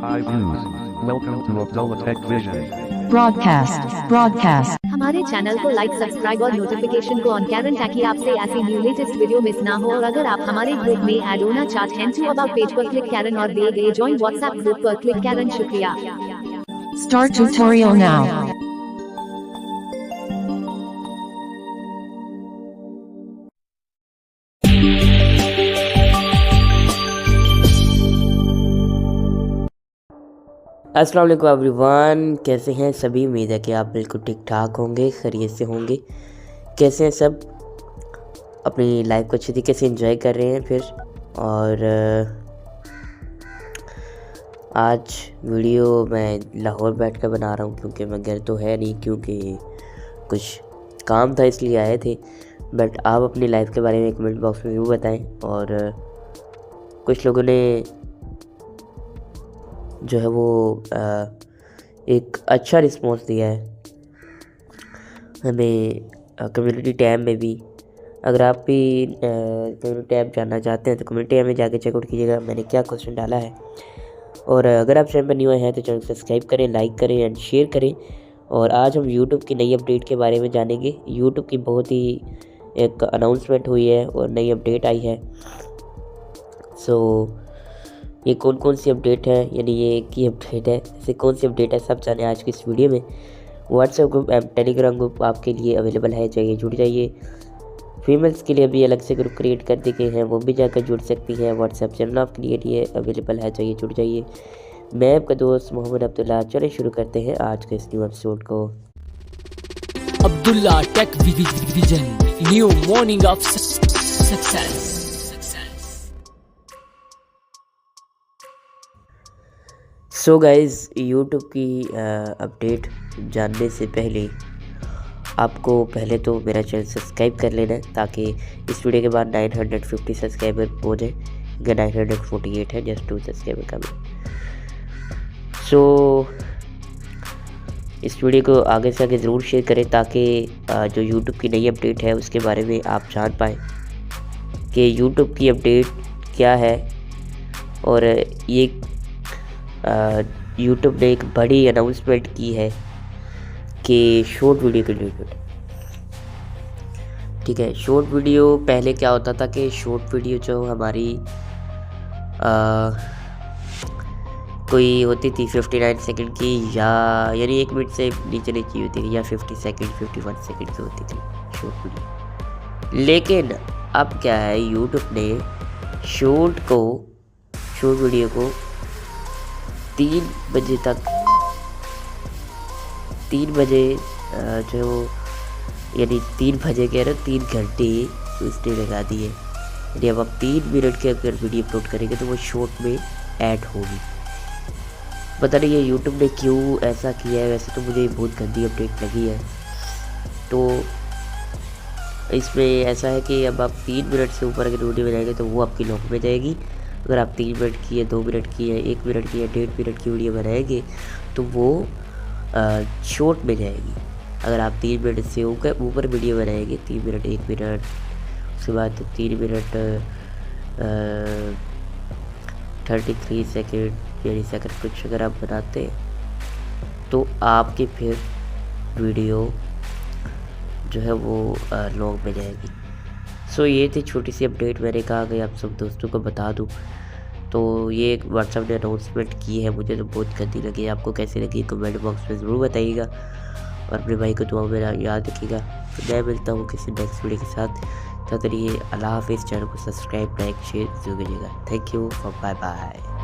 Hi views. Welcome to Abdullah Tech Vision. broadcast हमारे channel को like subscribe और notification को ऑन करें ताकि आपसे ऐसी न्यू लेटेस्ट वीडियो मिस ना हो। और अगर आप हमारे ग्रुप में ऐड होना चाहते हैं तो अबाउट पेज पर क्लिक करें और दिए गए ज्वाइन व्हाट्सएप ग्रुप पर क्लिक करें। शुक्रिया। start tutorial now. अस्सलाम वालेकुम एवरीवन, कैसे हैं सभी। उम्मीद है कि आप बिल्कुल ठीक ठाक होंगे, खैरियत से होंगे। कैसे हैं सब, अपनी लाइफ को अच्छी तरीके से एंजॉय कर रहे हैं फिर। और आज वीडियो मैं लाहौर बैठ कर बना रहा हूँ क्योंकि मैं घर तो है नहीं, क्योंकि कुछ काम था इसलिए आए थे। बट आप अपनी लाइफ के बारे में कमेंट बॉक्स में ज़रूर बताएं। और कुछ लोगों ने जो है वो एक अच्छा रिस्पॉन्स दिया है हमें कम्युनिटी टैब में भी। अगर आप भी कम्युनिटी टैब जानना चाहते हैं तो कम्युनिटी टैब में जाके चेकआउट कीजिएगा, मैंने क्या क्वेश्चन डाला है। और अगर आप चैनल पर न्यू हैं तो चैनल सब्सक्राइब करें, लाइक करें एंड शेयर करें। और आज हम यूट्यूब की नई अपडेट के बारे में जानेंगे। यूट्यूब की बहुत ही एक अनाउंसमेंट हुई है और नई अपडेट आई है। ये कौन कौन सी अपडेट है, यानी ये एक ही अपडेट है, ऐसे कौन सी अपडेट है सब जाने आज की इस वीडियो में। WhatsApp group and Telegram group आपके लिए अवेलेबल है, चाहिए जुड़ जाइए। फीमेल्स के लिए भी अलग से ग्रुप क्रिएट कर दिए गए हैं, वो भी जाकर जुड़ सकती हैं। व्हाट्सएप चैनल आपके लिए अवेलेबल है, चाहिए जुड़ जाइए। मैं आपका दोस्त मोहम्मद अब्दुल्ला। चलिए शुरू करते हैं आज के इस न्यू एपिसोड को। Abdullah Tech Vision, new morning of success. So guys, YouTube की अपडेट जानने से पहले आपको पहले तो मेरा चैनल सब्सक्राइब कर लेना है, ताकि इस वीडियो के बाद 950 सब्सक्राइबर हो जाए। 948 है, जस्ट 2 सब्सक्राइबर कम है। सो इस वीडियो को आगे से आगे ज़रूर शेयर करें, ताकि जो यूट्यूब की नई अपडेट है उसके बारे में आप जान पाएँ कि यूट्यूब की अपडेट क्या है। और ये यूट्यूब ने एक बड़ी अनाउंसमेंट की है कि शॉर्ट वीडियो के रिलेटेड, ठीक है। शॉर्ट वीडियो पहले क्या होता था कि शॉर्ट वीडियो जो हमारी कोई होती थी 59 सेकंड की, या यानी 1 मिनट से नीचे नीचे होती थी, या 50 सेकंड 51 सेकंड की होती थी शॉर्ट वीडियो। लेकिन अब क्या है, यूट्यूब ने शॉर्ट वीडियो को 3 बजे तक, 3 बजे जो यानी 3 बजे कह रहे 3 घंटे उसने लगा दिए। यानी अब आप 3 मिनट के अगर वीडियो अपलोड करेंगे तो वो शॉर्ट में ऐड होगी। पता नहीं ये यूट्यूब ने क्यों ऐसा किया है। वैसे तो मुझे बहुत गंदी अपडेट लगी है। तो इसमें ऐसा है कि अब आप 3 मिनट से ऊपर अगर वीडियो बनाएंगे तो वो आपकी लॉन्ग में जाएगी। अगर आप 3 मिनट की है, 2 मिनट की है, 1 मिनट की है, 1.5 मिनट की वीडियो बनाएंगे तो वो शॉर्ट में जाएगी। अगर आप 3 मिनट से ऊपर वीडियो बनाएंगे, 3 मिनट 1 मिनट, उसके बाद 3 मिनट 33 सेकेंड यानी सेकंड कुछ अगर आप बनाते हैं तो आपकी फिर वीडियो जो है वो लॉन्ग में जाएगी। सो ये थी छोटी सी अपडेट, मैंने कहा कि आप सब दोस्तों को बता दूं। तो ये एक व्हाट्सएप ने अनाउंसमेंट की है, मुझे तो बहुत गंदी लगी। आपको कैसी लगी कमेंट बॉक्स में ज़रूर बताइएगा, और अपने भाई को दुआ में याद रखिएगा। तो मैं मिलता हूँ किसी नेक्स्ट वीडियो के साथ। तब तक अल्लाह हाफिज़। चैनल को सब्सक्राइब, लाइक, शेयर जरूर कीजिएगा। Thank you, bye bye.